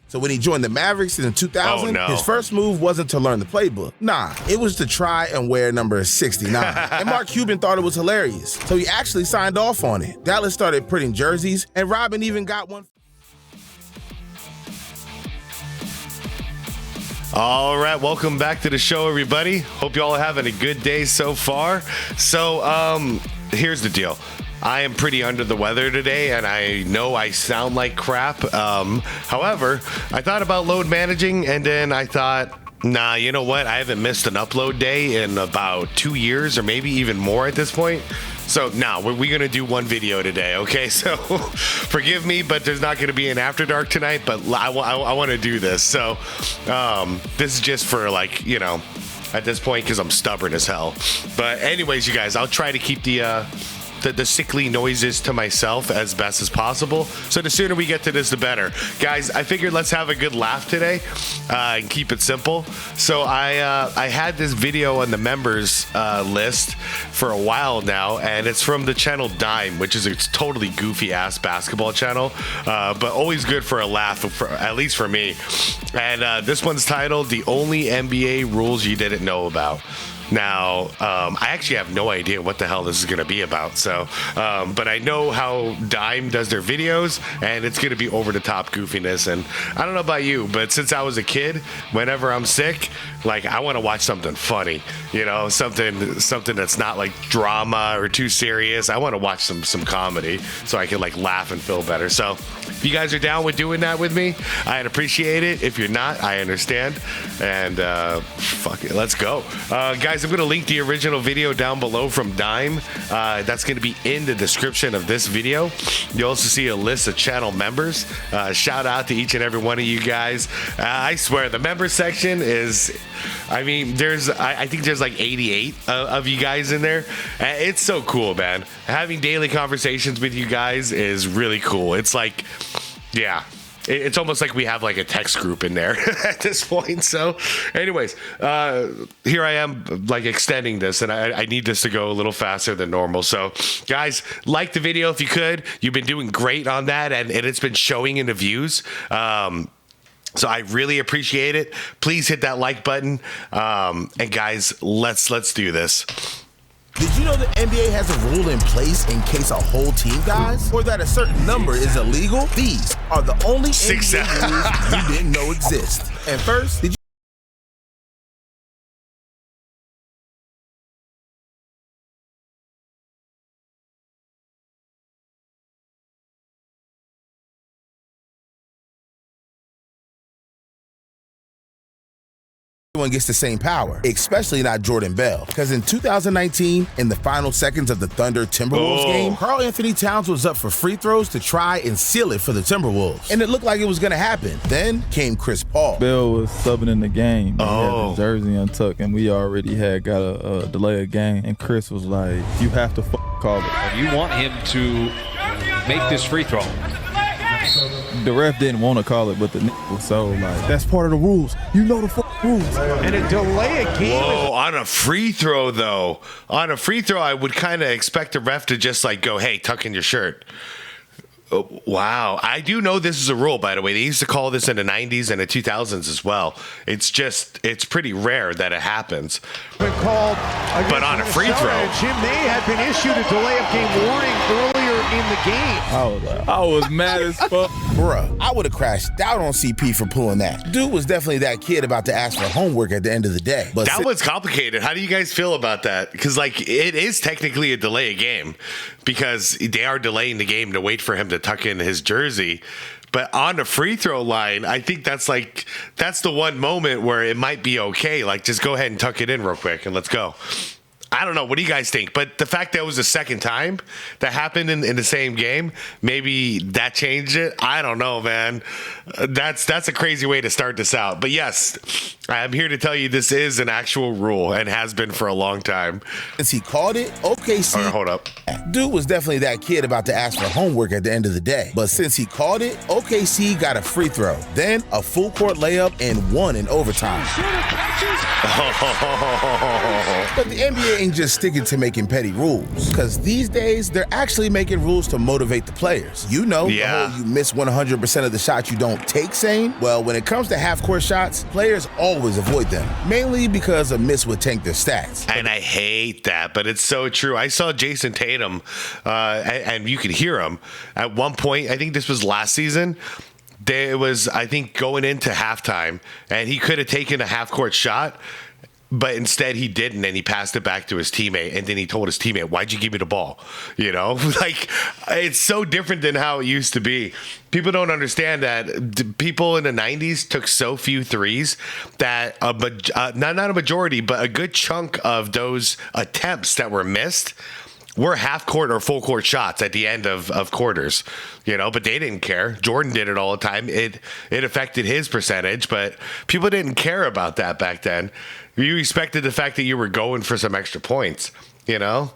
So when he joined the Mavericks in 2000, his first move wasn't to learn the playbook. Nah, it was to try and wear number 69. And Mark Cuban thought it was hilarious, so he actually signed off on it. Dallas started printing jerseys, and Robin even got one. All right, welcome back to the show, everybody. Hope you all are having a good day so far. So, here's the deal. I am pretty under the weather today, and I know I sound like crap. However, I thought about load managing, and then I thought, nah, you know what? I haven't missed an upload day in about 2 years, or maybe even more at this point. So, nah, we're going to do one video today, okay? So, forgive me, but there's not going to be an After Dark tonight, but I want to do this. So, this is just for, like, you know, at this point, because I'm stubborn as hell. But anyways, you guys, I'll try to keep the sickly noises to myself as best as possible. So the sooner we get to this, the better. Guys, I figured let's have a good laugh today and keep it simple. So I had this video on the members list for a while now, and it's from the channel Dime, which is a totally goofy ass basketball channel, but always good for a laugh, at least for me. And this one's titled "The Only NBA Rules You Didn't Know About." Now, I actually have no idea what the hell this is going to be about. So, but I know how Dime does their videos, and it's going to be over the top goofiness. And I don't know about you, but since I was a kid, whenever I'm sick, like, I want to watch something funny, you know, something that's not like drama or too serious. I want to watch some comedy so I can like laugh and feel better. So if you guys are down with doing that with me, I'd appreciate it. If you're not, I understand. And fuck it, let's go. Guys, I'm going to link the original video down below from Dime. That's going to be in the description of this video. You'll also see a list of channel members. Shout out to each and every one of you guys. I swear, the member section is, I mean, I think there's like 88 of you guys in there. It's so cool, man. Having daily conversations with you guys is really cool. It's like, yeah. It's almost like we have like a text group in there at this point. So anyways, here I am like extending this, and I need this to go a little faster than normal. So guys, like the video if you could. You've been doing great on that, and it's been showing in the views. So I really appreciate it. Please hit that like button. And guys, let's do this. Did you know the NBA has a rule in place in case a whole team dies? Or that a certain number is illegal? These are the only NBA rules you didn't know exist. And first, did you everyone gets the same power, especially not Jordan Bell. Because in 2019, in the final seconds of the Thunder Timberwolves game, Karl Anthony Towns was up for free throws to try and seal it for the Timberwolves. And it looked like it was gonna happen. Then came Chris Paul. Bell was subbing in the game. He had his jersey untucked, and we already had got a delay of game. And Chris was like, you have to call it. You want him to make this free throw. The ref didn't want to call it, but the was so like, that's part of the rules. You know the rules. And a delay a game. Whoa, on a free throw though. On a free throw, I would kind of expect the ref to just like go, hey, tuck in your shirt. Oh, wow. I do know this is a rule, by the way. They used to call this in the 90s and the 2000s as well. It's pretty rare that it happens. Been called, but on a free throw. Jim May had been issued a delay of game warning earlier in the game. I was mad as fuck. Bruh, I would have crashed out on CP for pulling that. Dude was definitely that kid about to ask for homework at the end of the day. But that was complicated. How do you guys feel about that? Because, like, it is technically a delay of game because they are delaying the game to wait for him to tuck in his jersey. But on the free throw line, I think that's the one moment where it might be okay. Like, just go ahead and tuck it in real quick and let's go. I don't know. What do you guys think? But the fact that it was the second time that happened in the same game, maybe that changed it. I don't know, man. That's a crazy way to start this out. But yes, I'm here to tell you this is an actual rule and has been for a long time. Since he called it, OKC. All right, hold up. Dude was definitely that kid about to ask for homework at the end of the day. But since he called it, OKC got a free throw, then a full court layup, and won in overtime. But the NBA ain't ain't just sticking to making petty rules. Because these days, they're actually making rules to motivate the players. You know, the whole you miss 100% of the shots you don't take saying? Well, when it comes to half-court shots, players always avoid them. Mainly because a miss would tank their stats. And I hate that, but it's so true. I saw Jason Tatum, and you could hear him at one point. I think this was last season. There was, I think, going into halftime, and he could have taken a half-court shot, but instead he didn't, and he passed it back to his teammate, and then he told his teammate, "Why'd you give me the ball?" You know, like, it's so different than how it used to be. People don't understand that people in the 90s took so few threes that not a majority, but a good chunk of those attempts that were missed were half court or full court shots at the end of quarters, you know, but they didn't care. Jordan did it all the time. It affected his percentage, but people didn't care about that back then. You respected the fact that you were going for some extra points, you know?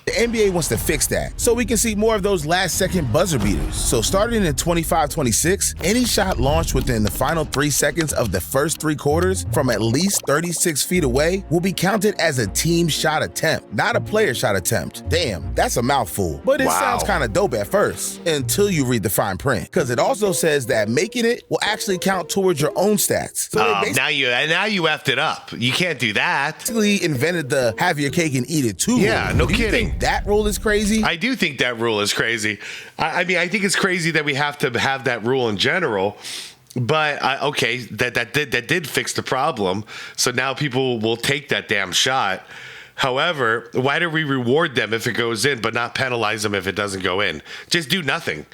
The NBA wants to fix that so we can see more of those last-second buzzer beaters. So starting in 25-26, any shot launched within the final 3 seconds of the first 3 quarters from at least 36 feet away will be counted as a team shot attempt, not a player shot attempt. Damn, that's a mouthful. But it sounds kind of dope at first until you read the fine print, because it also says that making it will actually count towards your own stats. So now you effed it up. You can't do that. Basically invented the have your cake and eat it too. Yeah, no kidding. That rule is crazy? I do think that rule is crazy. I mean, I think it's crazy that we have to have that rule in general. But okay, that did fix the problem. So now people will take that damn shot. However, why do we reward them if it goes in, but not penalize them if it doesn't go in? Just do nothing.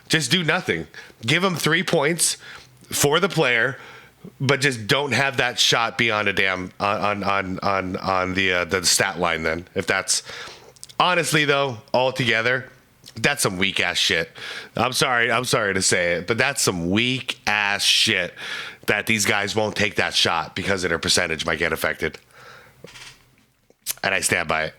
Just do nothing. Give them 3 points for the player, but just don't have that shot be on a damn on the stat line. Then, if that's honestly though, altogether, that's some weak ass shit. I'm sorry to say it, but that's some weak ass shit that these guys won't take that shot because of their percentage might get affected. And I stand by it.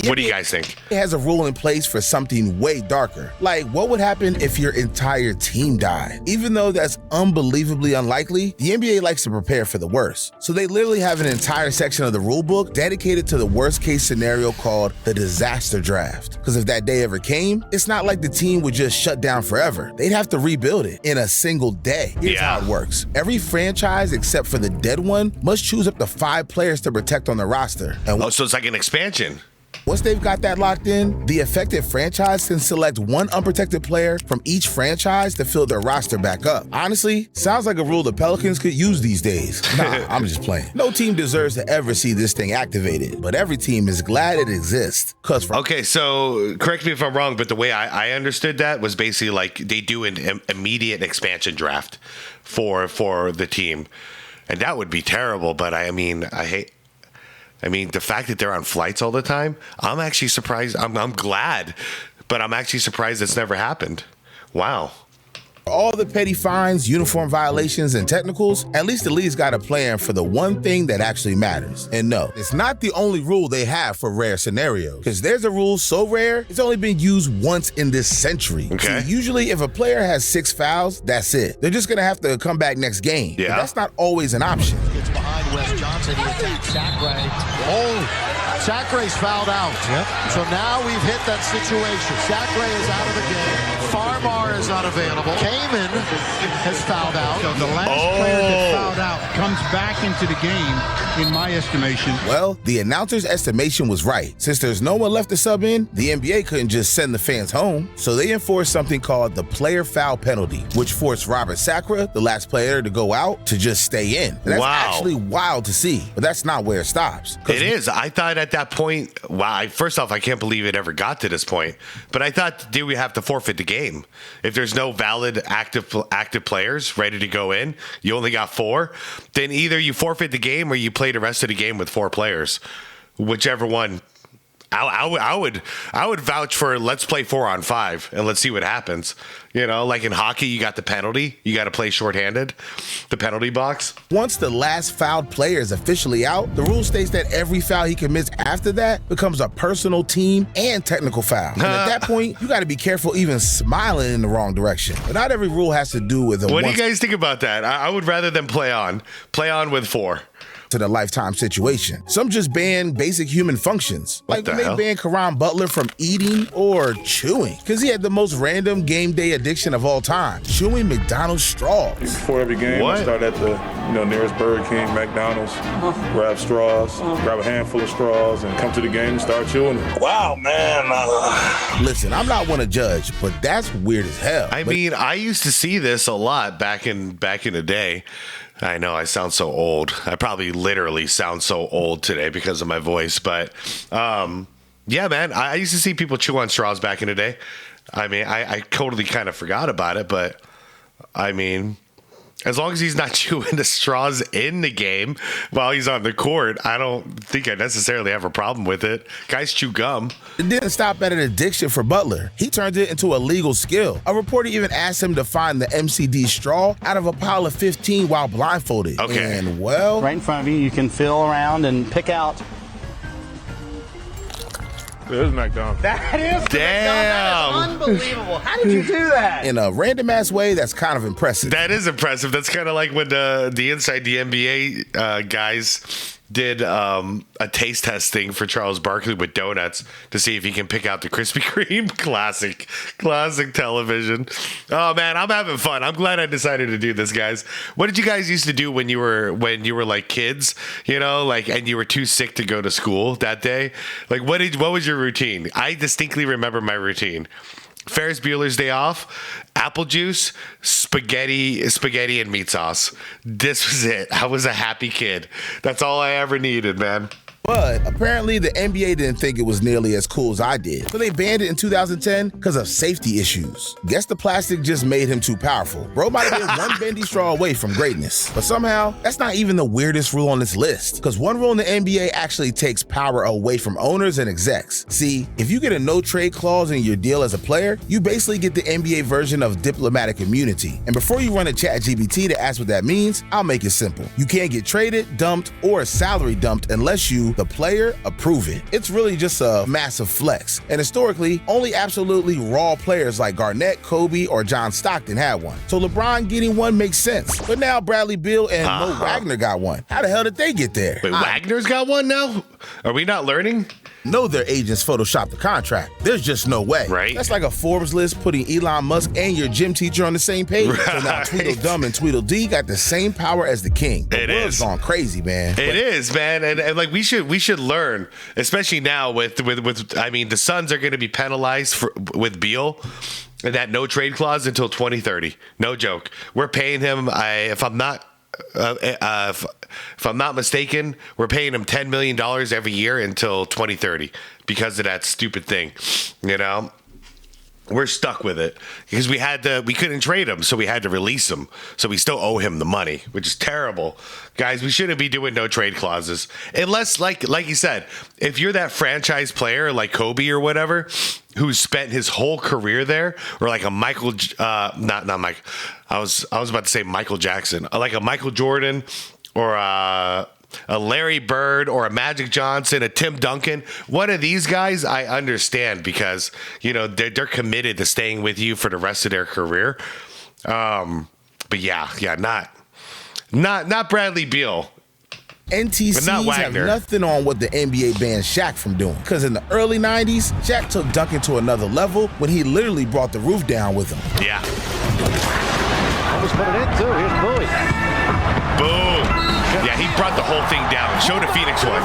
What do you guys think? It has a rule in place for something way darker. Like, what would happen if your entire team died? Even though that's unbelievably unlikely, the NBA likes to prepare for the worst. So they literally have an entire section of the rule book dedicated to the worst case scenario called the disaster draft. Because if that day ever came, it's not like the team would just shut down forever. They'd have to rebuild it in a single day. Here's how it works. Every franchise, except for the dead one, must choose up to 5 players to protect on the roster. And so it's like an expansion. Once they've got that locked in, the affected franchise can select 1 unprotected player from each franchise to fill their roster back up. Honestly, sounds like a rule the Pelicans could use these days. Nah, I'm just playing. No team deserves to ever see this thing activated, but every team is glad it exists. Okay, so correct me if I'm wrong, but the way I understood that was basically like they do an immediate expansion draft for the team. And that would be terrible, but I mean, the fact that they're on flights all the time, I'm actually surprised. I'm glad, but I'm actually surprised it's never happened. Wow. All the petty fines, uniform violations, and technicals, at least the league's got a plan for the one thing that actually matters. And no, it's not the only rule they have for rare scenarios, because there's a rule so rare, it's only been used once in this century. Okay. See, usually if a player has 6 fouls, that's it. They're just gonna have to come back next game. Yeah. But that's not always an option. Gets behind Wes Johnson, he attacks Sacre. Sacre's fouled out. Yep. So now we've hit that situation. Sacre is out of the game. Farmar is not available. Kamen has fouled out. So the last player that fouled out comes back into the game, in my estimation. Well, the announcer's estimation was right. Since there's no one left to sub in, the NBA couldn't just send the fans home. So they enforced something called the player foul penalty, which forced Robert Sacre, the last player to go out, to just stay in. And that's actually wild to see, but that's not where it stops. It is. I thought at that point, first off, I can't believe it ever got to this point, but I thought, do we have to forfeit the game? If there's no valid active players ready to go in, you only got 4, then either you forfeit the game or you play the rest of the game with 4 players. Whichever one. I would vouch for let's play 4-on-5 and let's see what happens. You know, like in hockey, you got the penalty. You got to play shorthanded, the penalty box. Once the last fouled player is officially out, the rule states that every foul he commits after that becomes a personal, team, and technical foul. And at that point, you got to be careful even smiling in the wrong direction. But not every rule has to do with What do you guys think about that? I would rather them play on with 4. to the lifetime situation. Some just ban basic human functions, like when they banned Caron Butler from eating or chewing, because he had the most random game day addiction of all time, chewing McDonald's straws. Before every game, I start at the nearest Burger King, McDonald's, grab straws, grab a handful of straws, and come to the game and start chewing them. Wow, man. Listen, I'm not one to judge, but that's weird as hell. I mean, I used to see this a lot back in the day. I know I sound so old. I probably literally sound so old today because of my voice, but yeah, man, I used to see people chew on straws back in the day. I mean, I totally kind of forgot about it, but I mean, as long as he's not chewing the straws in the game while he's on the court, I don't think I necessarily have a problem with it. Guys chew gum. It didn't stop at an addiction for Butler. He turned it into a legal skill. A reporter even asked him to find the MCD straw out of a pile of 15 while blindfolded. Okay. And well, right in front of you, you can feel around and pick out. There's McDonald's. That is damn. That is unbelievable. How did you do that? In a random ass way, that's kind of impressive. That is impressive. That's kind of like when the Inside the NBA guys did a taste testing for Charles Barkley with donuts to see if he can pick out the Krispy Kreme. Classic television. Oh man, I'm having fun. I'm glad I decided to do this, guys. What did you guys used to do when you were like kids, and you were too sick to go to school that day? Like what was your routine? I distinctly remember my routine. Ferris Bueller's Day Off, apple juice, spaghetti and meat sauce. This was it. I was a happy kid. That's all I ever needed, man. But apparently the NBA didn't think it was nearly as cool as I did. So they banned it in 2010 because of safety issues. Guess the plastic just made him too powerful. Bro might have been one bendy straw away from greatness. But somehow, that's not even the weirdest rule on this list. Because one rule in the NBA actually takes power away from owners and execs. See, if you get a no trade clause in your deal as a player, you basically get the NBA version of diplomatic immunity. And before you run a ChatGPT to ask what that means, I'll make it simple. You can't get traded, dumped, or salary dumped unless you, the player, approve it. It's really just a massive flex. And historically, only absolutely raw players like Garnett, Kobe, or John Stockton had one. So LeBron getting one makes sense. But now Bradley Beal and Mo Wagner got one. How the hell did they get there? Wait, Wagner's got one now? Are we not learning? No, their agents photoshopped the contract. There's just no way. Right. That's like a Forbes list putting Elon Musk and your gym teacher on the same page. Right. So now Tweedledum and Tweedledee got the same power as the king. The world's gone crazy, man. It is, man. And like we should learn, especially now with I mean, the Suns are going to be penalized with Beal and that no trade clause until 2030. No joke. We're paying him. If I'm not mistaken, we're paying him $10 million every year until 2030 because of that stupid thing. We're stuck with it because we couldn't trade him, so we had to release him. So we still owe him the money, which is terrible. Guys, we shouldn't be doing no trade clauses. Unless, like you said, if you're that franchise player like Kobe or whatever, who's spent his whole career there, or like a Michael, not Mike, I was about to say Michael Jackson, like a Michael Jordan or a Larry Bird or a Magic Johnson, a Tim Duncan. One of these guys I understand because, they're committed to staying with you for the rest of their career. But yeah, not Bradley Beal. NTCs have nothing on what the NBA banned Shaq from doing. Because in the early 90s, Shaq took Duncan to another level when he literally brought the roof down with him. Yeah. Almost put it in, too. Here's Bowie. Boom. Yeah, he brought the whole thing down. Show the Phoenix one.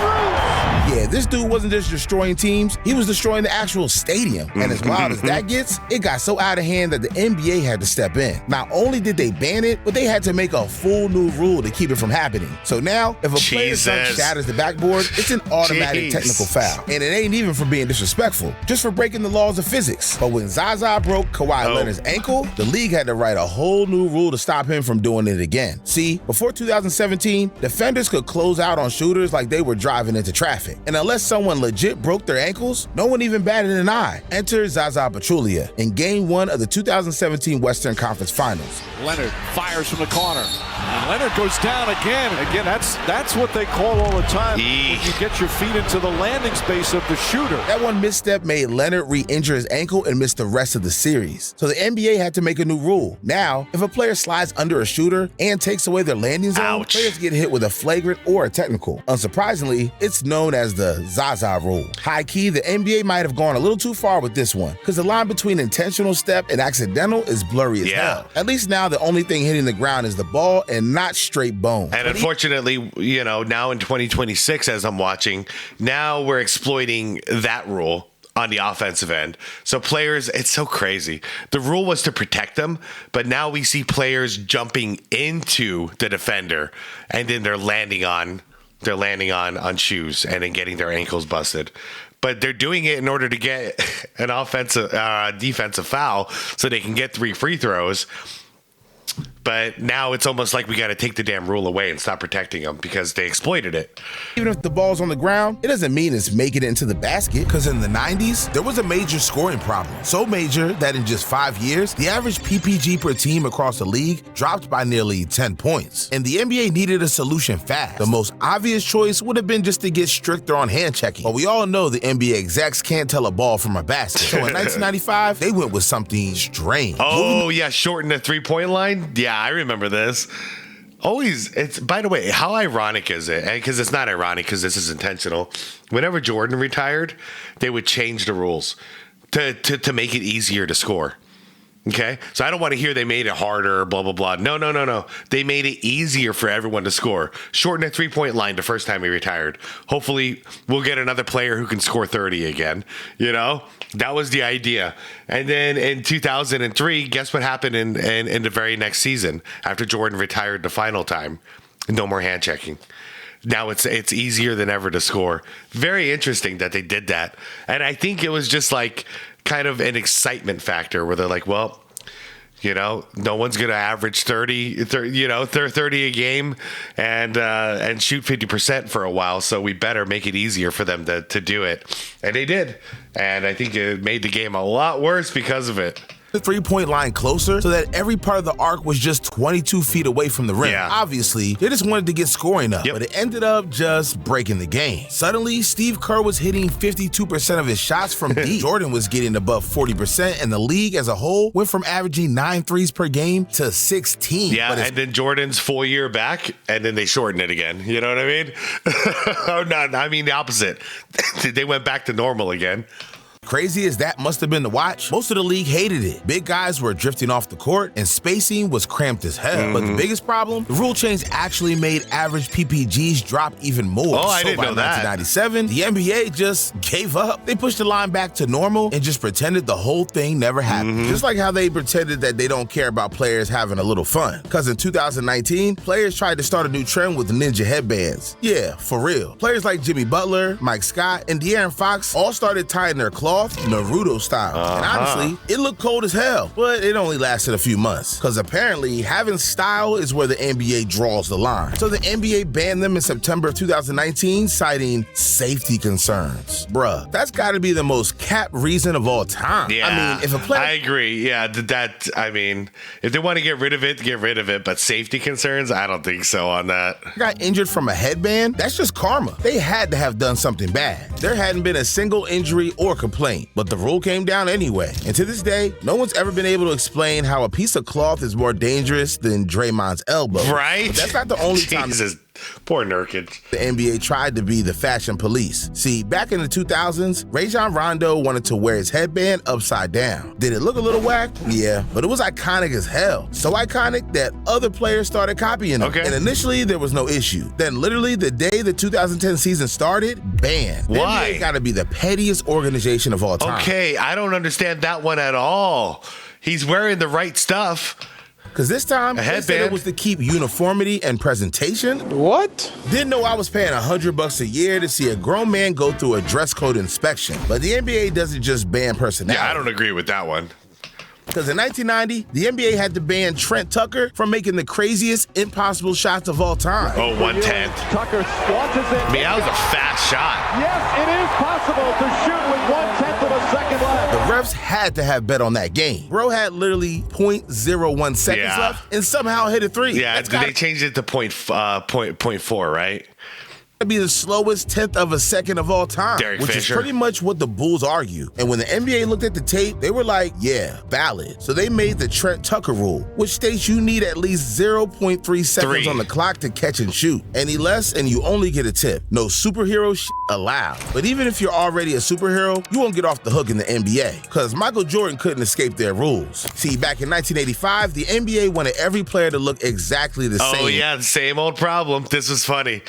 Yeah, this dude wasn't just destroying teams, he was destroying the actual stadium. And as wild as that gets, it got so out of hand that the NBA had to step in. Not only did they ban it, but they had to make a full new rule to keep it from happening. So now, if a player's dunk shatters the backboard, it's an automatic technical foul. And it ain't even for being disrespectful, just for breaking the laws of physics. But when Zaza broke Kawhi Leonard's ankle, the league had to write a whole new rule to stop him from doing it again. See, before 2017, defenders could close out on shooters like they were driving into traffic. And unless someone legit broke their ankles, no one even batted an eye. Enter Zaza Pachulia in Game 1 of the 2017 Western Conference Finals. Leonard fires from the corner. And Leonard goes down again. Again, that's what they call all the time when you get your feet into the landing space of the shooter. That one misstep made Leonard re-injure his ankle and miss the rest of the series. So the NBA had to make a new rule. Now, if a player slides under a shooter and takes away their landing zone, players get hit hit with a flagrant or a technical. Unsurprisingly, it's known as the Zaza rule. High-key, the NBA might have gone a little too far with this one, because the line between intentional step and accidental is blurry as hell. At least now the only thing hitting the ground is the ball and not straight bone. And unfortunately, you know, now in 2026, as I'm watching, now we're exploiting that rule on the offensive end. So players, it's so crazy. The rule was to protect them, but now we see players jumping into the defender and then they're landing on shoes and then getting their ankles busted. But they're doing it in order to get an defensive foul so they can get 3 free throws. But now it's almost like we got to take the damn rule away and stop protecting them because they exploited it. Even if the ball's on the ground, it doesn't mean it's making it into the basket, because in the 90s, there was a major scoring problem. So major that in just 5 years, the average PPG per team across the league dropped by nearly 10 points. And the NBA needed a solution fast. The most obvious choice would have been just to get stricter on hand checking. But we all know the NBA execs can't tell a ball from a basket. So in 1995, they went with something strange. Oh, yeah, shorten the three-point line? Yeah, I remember this. It's by the way, how ironic is it? Because it's not ironic, because this is intentional. Whenever Jordan retired, they would change the rules to make it easier to score. Okay, so I don't want to hear they made it harder, blah, blah, blah. No. They made it easier for everyone to score. Shorten the three-point line the first time he retired. Hopefully, we'll get another player who can score 30 again. You know, that was the idea. And then in 2003, guess what happened in the very next season after Jordan retired the final time? No more hand checking. Now it's easier than ever to score. Very interesting that they did that. And I think it was just like kind of an excitement factor where they're like, well, you know, no one's going to average 30 a game and shoot 50% for a while. So we better make it easier for them to do it. And they did. And I think it made the game a lot worse because of it. The three-point line closer so that every part of the arc was just 22 feet away from the rim. Yeah. Obviously, they just wanted to get scoring up, but it ended up just breaking the game. Suddenly, Steve Kerr was hitting 52% of his shots from deep. Jordan was getting above 40%, and the league as a whole went from averaging 9 threes per game to 16. Yeah, and then Jordan's full year back, and then they shortened it again. You know what I mean? Or not, I mean the opposite. They went back to normal again. Crazy as that must have been to watch, most of the league hated it. Big guys were drifting off the court, and spacing was cramped as hell. But the biggest problem, the rule change actually made average PPGs drop even more. Oh, I didn't know that. By 1997, the NBA just gave up. They pushed the line back to normal and just pretended the whole thing never happened. Just like how they pretended that they don't care about players having a little fun. Because in 2019, players tried to start a new trend with ninja headbands. Yeah, for real. Players like Jimmy Butler, Mike Scott, and De'Aaron Fox all started tying their cloth Naruto style. And honestly, it looked cold as hell, but it only lasted a few months. Because apparently, having style is where the NBA draws the line. So the NBA banned them in September of 2019, citing safety concerns. Bruh, that's gotta be the most cap reason of all time. Yeah, I mean, if a player... I agree. Yeah, I mean, if they want to get rid of it, but safety concerns, I don't think so on that. Got injured from a headband? That's just karma. They had to have done something bad. There hadn't been a single injury or complaint, but the rule came down anyway. And to this day, no one's ever been able to explain how a piece of cloth is more dangerous than Draymond's elbow. Right? But that's not the only time. Jesus. Poor Nurkic. The NBA tried to be the fashion police. See, back in the 2000s, Rajon Rondo wanted to wear his headband upside down. Did it look a little whack? Yeah, but it was iconic as hell. So iconic that other players started copying it. Okay. And initially, there was no issue. Then literally the day the 2010 season started, banned. Why? The NBA gotta be the pettiest organization of all time. Okay, I don't understand that one at all. He's wearing the right stuff. Because this time, they said it was to keep uniformity and presentation. What? Didn't know I was paying $100 a year to see a grown man go through a dress code inspection. But the NBA doesn't just ban personality. Yeah, I don't agree with that one. Because in 1990, the NBA had to ban Trent Tucker from making the craziest, impossible shots of all time. Oh, 110. Tucker launches it. I mean, that was a fast shot. Yes, it is possible to shoot with 1/10 of a second left. The refs had to have bet on that game. Bro had literally 0.01 seconds left and somehow hit a three. Yeah, they changed it to point 4, right? to be the slowest 1/10 of a second of all time, which is pretty much what the Bulls argue. And when the NBA looked at the tape, they were like, yeah, valid. So they made the Trent Tucker rule, which states you need at least 0.3 seconds on the clock to catch and shoot. Any less, and you only get a tip. No superhero shit allowed. But even if you're already a superhero, you won't get off the hook in the NBA, because Michael Jordan couldn't escape their rules. See, back in 1985, the NBA wanted every player to look exactly the same. Oh yeah, the same old problem. This was funny.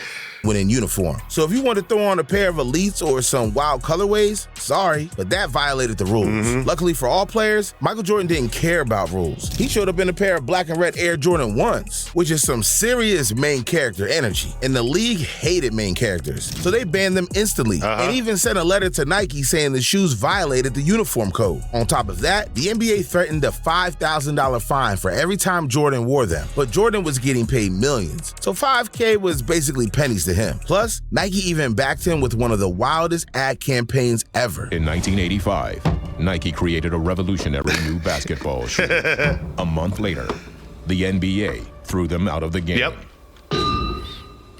When in uniform. So if you want to throw on a pair of Elites or some wild colorways, sorry, but that violated the rules. Luckily for all players, Michael Jordan didn't care about rules. He showed up in a pair of black and red Air Jordan 1s, which is some serious main character energy. And the league hated main characters, so they banned them instantly, and even sent a letter to Nike saying the shoes violated the uniform code. On top of that, the NBA threatened a $5,000 fine for every time Jordan wore them, but Jordan was getting paid millions, so $5K was basically pennies to him. Plus, Nike even backed him with one of the wildest ad campaigns ever. In 1985, Nike created a revolutionary new basketball shoe. A month later, the NBA threw them out of the game. Yep.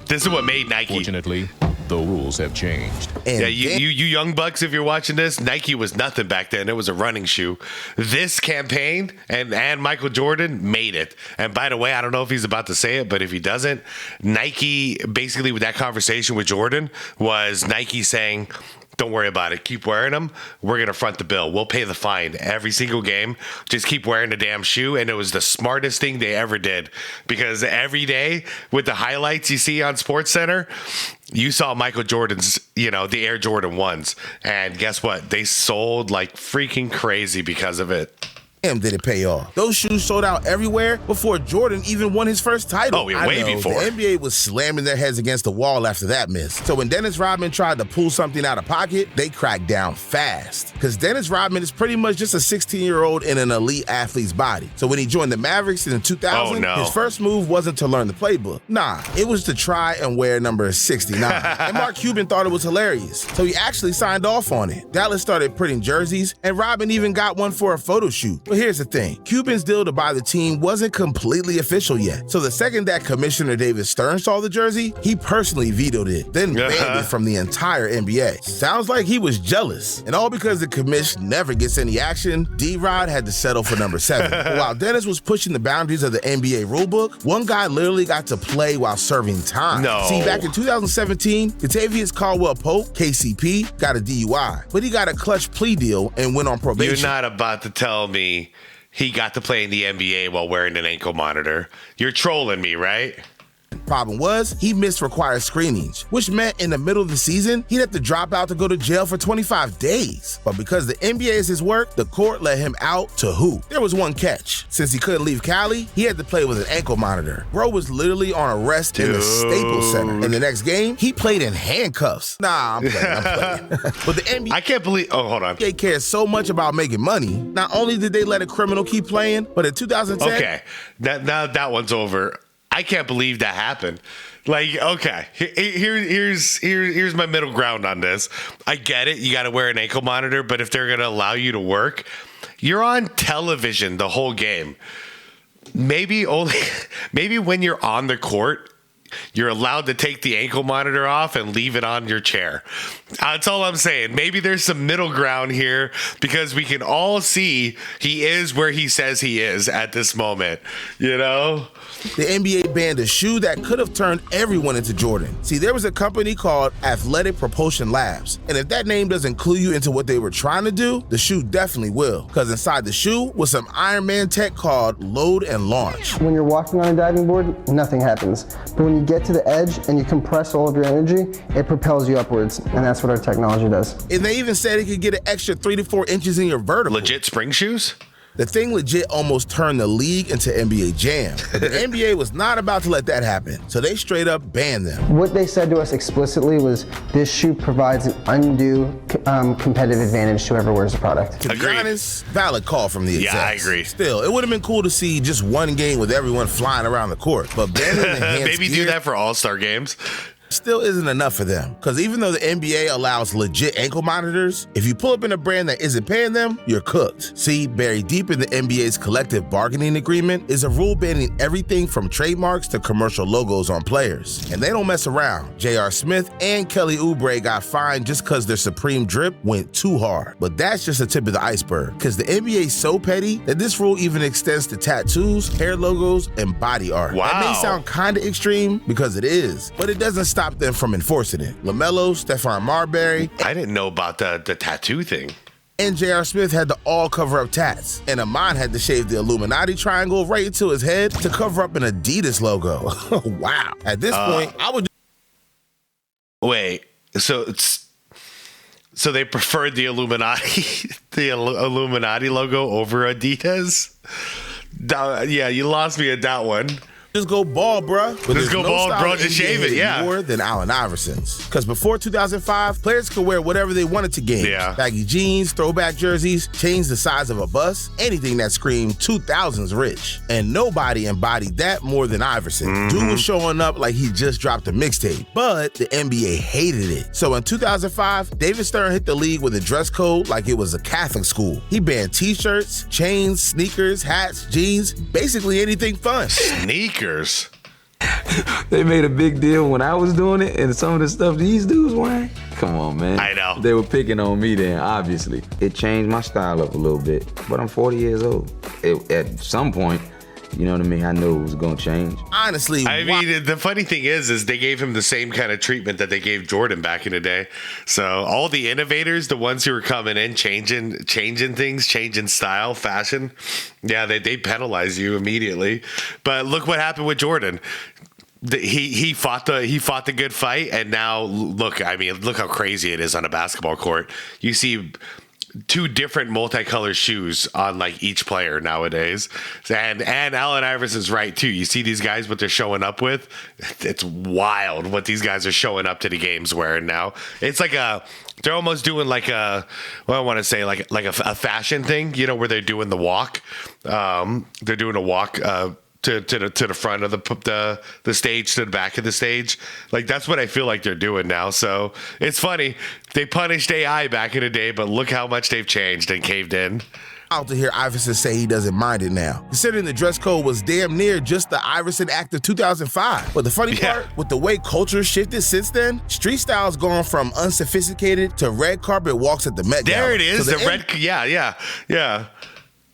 This is what made Nike. Fortunately, the rules have changed. And yeah, you young bucks, if you're watching this, Nike was nothing back then. It was a running shoe. This campaign and Michael Jordan made it. And by the way, I don't know if he's about to say it, but if he doesn't, Nike, basically with that conversation with Jordan, was Nike saying, don't worry about it. Keep wearing them. We're going to front the bill. We'll pay the fine every single game. Just keep wearing the damn shoe. And it was the smartest thing they ever did, because every day with the highlights you see on SportsCenter, you saw Michael Jordan's, the Air Jordan 1s. And guess what? They sold like freaking crazy because of it. Damn, did it pay off. Those shoes sold out everywhere before Jordan even won his first title. Oh, yeah, way before. The NBA was slamming their heads against the wall after that miss. So when Dennis Rodman tried to pull something out of pocket, they cracked down fast. Because Dennis Rodman is pretty much just a 16-year-old in an elite athlete's body. So when he joined the Mavericks in 2000, his first move wasn't to learn the playbook. Nah, it was to try and wear number 69. And Mark Cuban thought it was hilarious, so he actually signed off on it. Dallas started printing jerseys, and Rodman even got one for a photo shoot. But here's the thing. Cuban's deal to buy the team wasn't completely official yet. So the second that Commissioner David Stern saw the jersey, he personally vetoed it, then banned it from the entire NBA. Sounds like he was jealous. And all because the commish never gets any action, D-Rod had to settle for number 7. But while Dennis was pushing the boundaries of the NBA rulebook, one guy literally got to play while serving time. See, back in 2017, Kentavious Caldwell-Pope, KCP, got a DUI, but he got a clutch plea deal and went on probation. You're not about to tell me he got to play in the NBA while wearing an ankle monitor. You're trolling me, right? Problem was, he missed required screenings, which meant in the middle of the season, he'd have to drop out to go to jail for 25 days. But because the NBA is his work, the court let him out to hoop. There was one catch. Since he couldn't leave Cali, he had to play with an ankle monitor. Bro was literally on arrest in the Staples Center. In the next game, he played in handcuffs. Nah, I'm playing. But the NBA... I can't believe... Oh, hold on. They cares so much about making money. Not only did they let a criminal keep playing, but in 2010... Okay, now that one's over. I can't believe that happened. Like, okay, here's my middle ground on this. I get it. You got to wear an ankle monitor, but if they're going to allow you to work, you're on television the whole game. Maybe when you're on the court, you're allowed to take the ankle monitor off and leave it on your chair. That's all I'm saying. Maybe there's some middle ground here, because we can all see he is where he says he is at this moment, The NBA banned a shoe that could have turned everyone into Jordan. See, there was a company called Athletic Propulsion Labs, and if that name doesn't clue you into what they were trying to do, the shoe definitely will, because inside the shoe was some Iron Man tech called load and launch. When you're walking on a diving board, nothing happens. But when you get to the edge and you compress all of your energy, it propels you upwards, and that's what our technology does. And they even said it could get an extra 3 to 4 inches in your vertical. Legit spring shoes? The thing legit almost turned the league into NBA Jam. But the NBA was not about to let that happen, so they straight up banned them. What they said to us explicitly was, this shoe provides an undue competitive advantage to whoever wears the product. To be honest, valid call from the execs. Yeah, I agree. Still, it would have been cool to see just one game with everyone flying around the court, but banning the hands maybe do that for all-star games. still isn't enough for them. Because even though the NBA allows legit ankle monitors, if you pull up in a brand that isn't paying them, you're cooked. See, buried deep in the NBA's collective bargaining agreement is a rule banning everything from trademarks to commercial logos on players. And they don't mess around. J.R. Smith and Kelly Oubre got fined just because their Supreme drip went too hard. But that's just the tip of the iceberg, because the NBA is so petty that this rule even extends to tattoos, hair logos, and body art. Wow. That may sound kind of extreme, because it is, but it doesn't stop them from enforcing it. LaMelo, Stephon Marbury, I didn't know about the tattoo thing. And J.R. Smith had to all cover up tats. And Amon had to shave the Illuminati triangle right into his head to cover up an Adidas logo. Wow. At this point, I would... Wait, so they preferred the Illuminati, the Illuminati logo over Adidas? Yeah, you lost me at that one. Just go bald, bruh. But just go bald, bro. Just shave it, yeah. More than Allen Iverson's. Because before 2005, players could wear whatever they wanted to games. Yeah. Baggy jeans, throwback jerseys, chains the size of a bus, anything that screamed 2000s rich. And nobody embodied that more than Iverson. Dude was showing up like he just dropped a mixtape. But the NBA hated it. So in 2005, David Stern hit the league with a dress code like it was a Catholic school. He banned t-shirts, chains, sneakers, hats, jeans, basically anything fun. Sneakers? They made a big deal when I was doing it, and some of the stuff these dudes wearing. Come on, man. I know. They were picking on me then, obviously. It changed my style up a little bit, but I'm 40 years old. At some point, you know what I mean, I knew it was gonna change. Honestly, I mean, the funny thing is they gave him the same kind of treatment that they gave Jordan back in the day. So all the innovators, the ones who were coming in, changing things, changing style, fashion, yeah, they penalize you immediately. But look what happened with Jordan. He fought the good fight, and now look how crazy it is on a basketball court. You see two different multicolored shoes on like each player nowadays. And Allen Iverson's right too. You see these guys, what they're showing up with. It's wild what these guys are showing up to the games wearing now. It's like they're almost doing like a fashion thing, you know, where they're doing the walk. They're doing a walk to the front of the stage, to the back of the stage. Like, that's what I feel like they're doing now. So it's funny. They punished AI back in the day, but look how much they've changed and caved in. Out to hear Iverson say he doesn't mind it now, considering the dress code was damn near just the Iverson Act of 2005. But the funny part, with the way culture shifted since then, street style's gone from unsophisticated to red carpet walks at the Met Gala. There it is, so the red, yeah.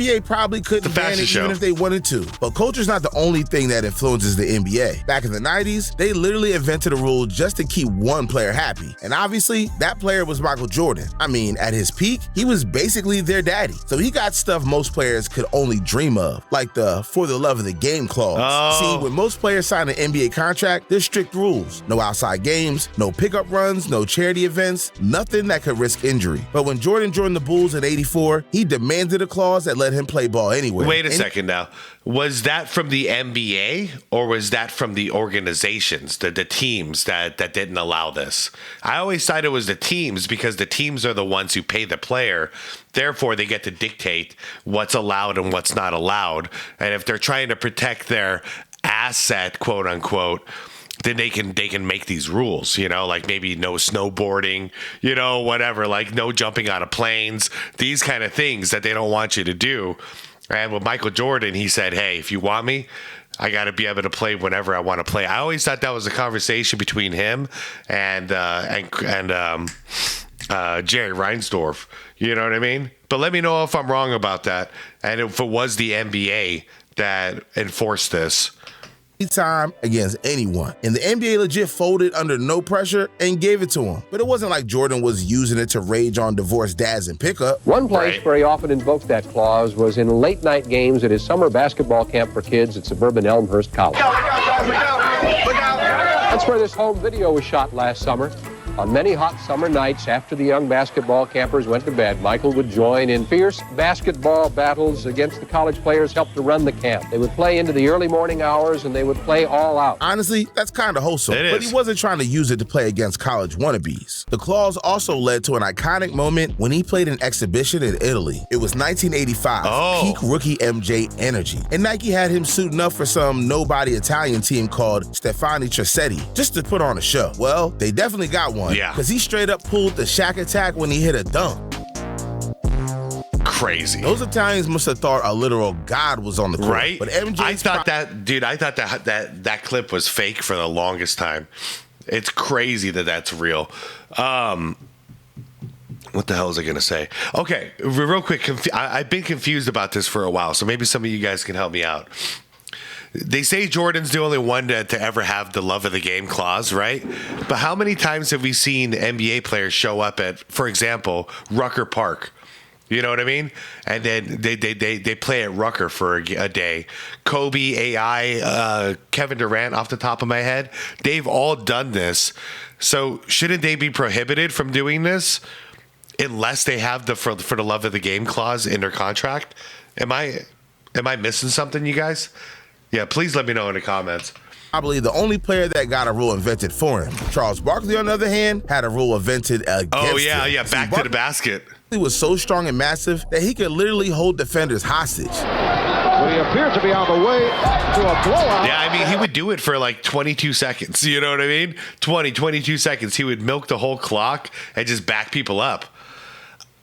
NBA probably couldn't ban it even if they wanted to. But culture's not the only thing that influences the NBA. Back in the 90s, they literally invented a rule just to keep one player happy. And obviously, that player was Michael Jordan. I mean, at his peak, he was basically their daddy. So he got stuff most players could only dream of, like the "for the love of the game" clause. See, when most players sign an NBA contract, there's strict rules. No outside games, no pickup runs, no charity events, nothing that could risk injury. But when Jordan joined the Bulls in '84, he demanded a clause that let him play ball anywhere. Wait a second now. Was that from the NBA or was that from the organizations, the teams that didn't allow this? I always thought it was the teams, because the teams are the ones who pay the player. Therefore, they get to dictate what's allowed and what's not allowed. And if they're trying to protect their asset, quote unquote, then they can make these rules, you know, like maybe no snowboarding, you know, whatever, like no jumping out of planes, these kind of things that they don't want you to do. And with Michael Jordan, he said, hey, if you want me, I got to be able to play whenever I want to play. I always thought that was a conversation between him and Jerry Reinsdorf. You know what I mean? But let me know if I'm wrong about that. And if it was the NBA that enforced this. Time against anyone. And the NBA legit folded under no pressure and gave it to him. But it wasn't like Jordan was using it to rage on divorced dads and pickup. One place where he often invoked that clause was in late night games at his summer basketball camp for kids at suburban Elmhurst College. That's where this home video was shot last summer. On many hot summer nights after the young basketball campers went to bed, Michael would join in fierce basketball battles against the college players helped to run the camp. They would play into the early morning hours, and they would play all out. Honestly, that's kind of wholesome, but he wasn't trying to use it to play against college wannabes. The claws also led to an iconic moment when he played an exhibition in Italy. It was 1985, peak rookie MJ energy, and Nike had him suiting up for some nobody Italian team called MHtrStevie, just to put on a show. Well, they definitely got one, because he straight up pulled the Shaq attack when he hit a dunk. Crazy. Those Italians must have thought a literal god was on the court. Right? But MJ, I thought that clip was fake for the longest time. It's crazy that that's real. What the hell was I going to say? Okay, real quick. I've been confused about this for a while, so maybe some of you guys can help me out. They say Jordan's the only one to ever have the love of the game clause, right? But how many times have we seen NBA players show up at, for example, Rucker Park? You know what I mean? And then they play at Rucker for a day. Kobe, AI, Kevin Durant, off the top of my head, they've all done this. So shouldn't they be prohibited from doing this unless they have the for the love of the game clause in their contract? Am I missing something, you guys? Yeah, please let me know in the comments. I believe the only player that got a rule invented for him. Charles Barkley, on the other hand, had a rule invented against him. Back to the basket. He was so strong and massive that he could literally hold defenders hostage. Well, he appears to be on the way to a blowout. Yeah, I mean, he would do it for like 22 seconds. You know what I mean? 22 seconds. He would milk the whole clock and just back people up.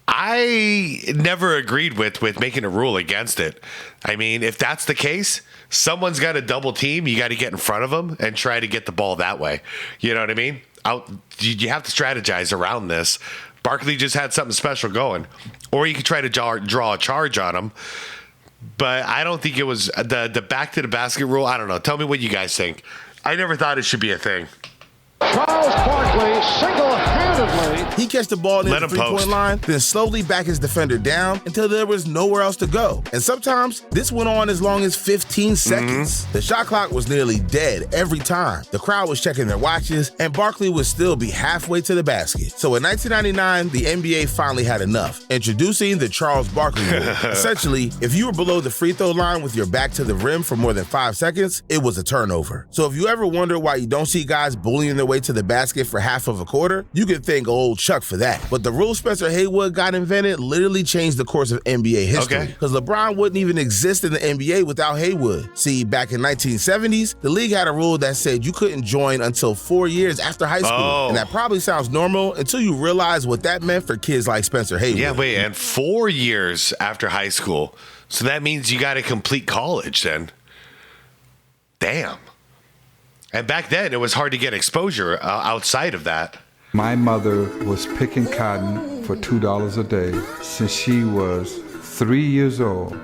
I never agreed with making a rule against it. I mean, if that's the case, someone's got a double team. You got to get in front of them and try to get the ball that way. You know what I mean? You have to strategize around this. Barkley just had something special going. Or you could try to draw a charge on him. But I don't think it was the back to the basket rule. I don't know. Tell me what you guys think. I never thought it should be a thing. Charles Barkley single-handedly. He catch the ball near the three-point line, then slowly back his defender down until there was nowhere else to go. And sometimes this went on as long as 15 seconds. The shot clock was nearly dead every time. The crowd was checking their watches, and Barkley would still be halfway to the basket. So in 1999, the NBA finally had enough, introducing the Charles Barkley rule. Essentially, if you were below the free throw line with your back to the rim for more than 5 seconds, it was a turnover. So if you ever wonder why you don't see guys bullying their way to the basket for half of a quarter, you can thank old Chuck for that. But the rule Spencer Haywood got invented literally changed the course of NBA history. Because LeBron wouldn't even exist in the NBA without Haywood. See, back in 1970s, the league had a rule that said you couldn't join until 4 years after high school. And that probably sounds normal until you realize what that meant for kids like Spencer Haywood. Yeah, wait, and 4 years after high school. So that means you got to complete college then. Damn. And back then, it was hard to get exposure outside of that. My mother was picking cotton for $2 a day since she was 3 years old.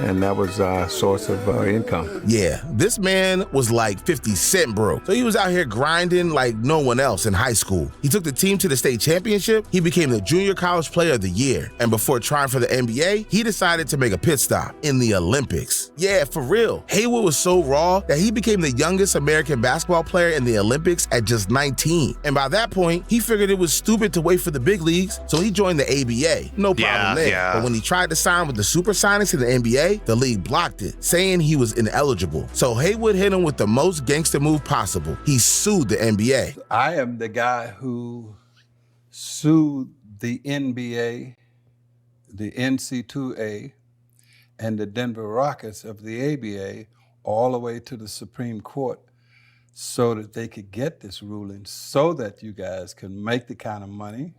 And that was our source of income. Yeah, this man was like 50 Cent broke. So he was out here grinding like no one else in high school. He took the team to the state championship. He became the junior college player of the year. And before trying for the NBA, he decided to make a pit stop in the Olympics. Yeah, for real. Haywood was so raw that he became the youngest American basketball player in the Olympics at just 19. And by that point, he figured it was stupid to wait for the big leagues, so he joined the ABA. No problem there. Yeah. But when he tried to sign with the Supersonics in the NBA, the league blocked it, saying he was ineligible. So Haywood hit him with the most gangster move possible. He sued the NBA. I am the guy who sued the NBA, the NC2A, and the Denver Rockets of the ABA all the way to the Supreme Court so that they could get this ruling so that you guys can make the kind of money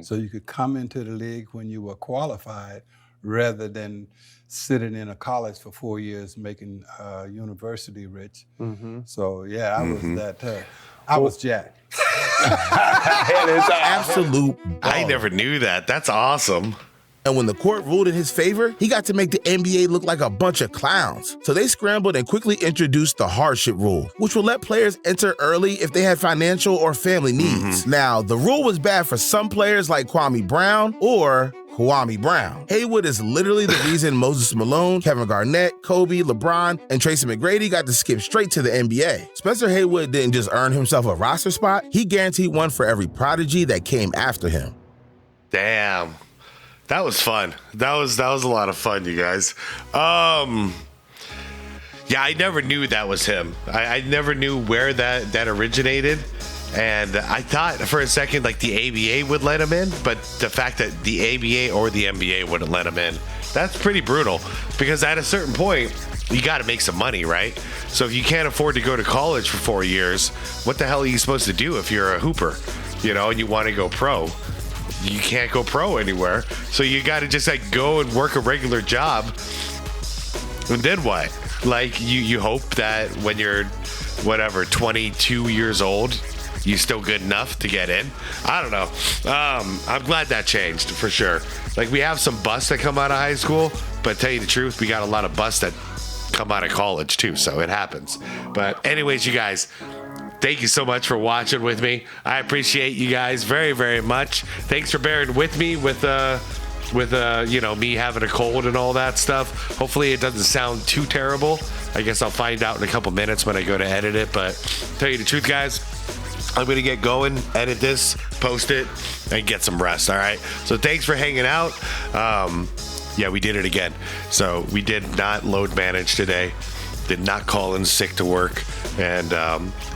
so you could come into the league when you were qualified rather than sitting in a college for 4 years making university rich. So yeah, I was that. I was Jack. Absolute ball. I never knew that. That's awesome. And when the court ruled in his favor, he got to make the NBA look like a bunch of clowns. So they scrambled and quickly introduced the hardship rule, which would let players enter early if they had financial or family needs. Now, the rule was bad for some players like Kwame Brown or Kwame Brown. Haywood is literally the reason Moses Malone, Kevin Garnett, Kobe, LeBron, and Tracy McGrady got to skip straight to the NBA. Spencer Haywood didn't just earn himself a roster spot, he guaranteed one for every prodigy that came after him. Damn. That was fun. That was a lot of fun, you guys. Yeah, I never knew that was him. I never knew where that originated. And I thought for a second like the ABA would let him in, but the fact that the ABA or the NBA wouldn't let him in, that's pretty brutal. Because at a certain point, you got to make some money, right? So if you can't afford to go to college for 4 years, what the hell are you supposed to do if you're a hooper, and you want to go pro? You can't go pro anywhere. So you got to just like go and work a regular job. And then what? Like you hope that when you're 22 years old, you still good enough to get in? I don't know. I'm glad that changed for sure. Like we have some busts that come out of high school, but tell you the truth, we got a lot of busts that come out of college too, so it happens. But anyways, you guys, thank you so much for watching with me. I appreciate you guys very, very much. Thanks for bearing with me with me having a cold and all that stuff. Hopefully it doesn't sound too terrible. I guess I'll find out in a couple minutes when I go to edit it. But tell you the truth, guys, I'm going to get going, edit this, post it, and get some rest, all right? So thanks for hanging out. Yeah, we did it again. So we did not load manage today, did not call in sick to work, and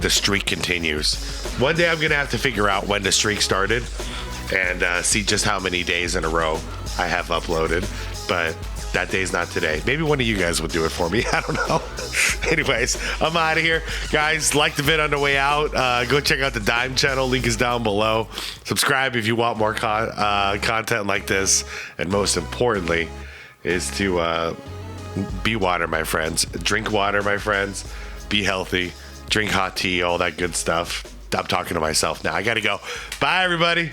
the streak continues. One day I'm going to have to figure out when the streak started and see just how many days in a row I have uploaded, but that day's not today. Maybe one of you guys will do it for me. I don't know. Anyways, I'm out of here. Guys, like the vid on the way out. Go check out the Dime channel. Link is down below. Subscribe if you want more content like this. And most importantly is to be water, my friends. Drink water, my friends. Be healthy. Drink hot tea, all that good stuff. I'm talking to myself now. I got to go. Bye, everybody.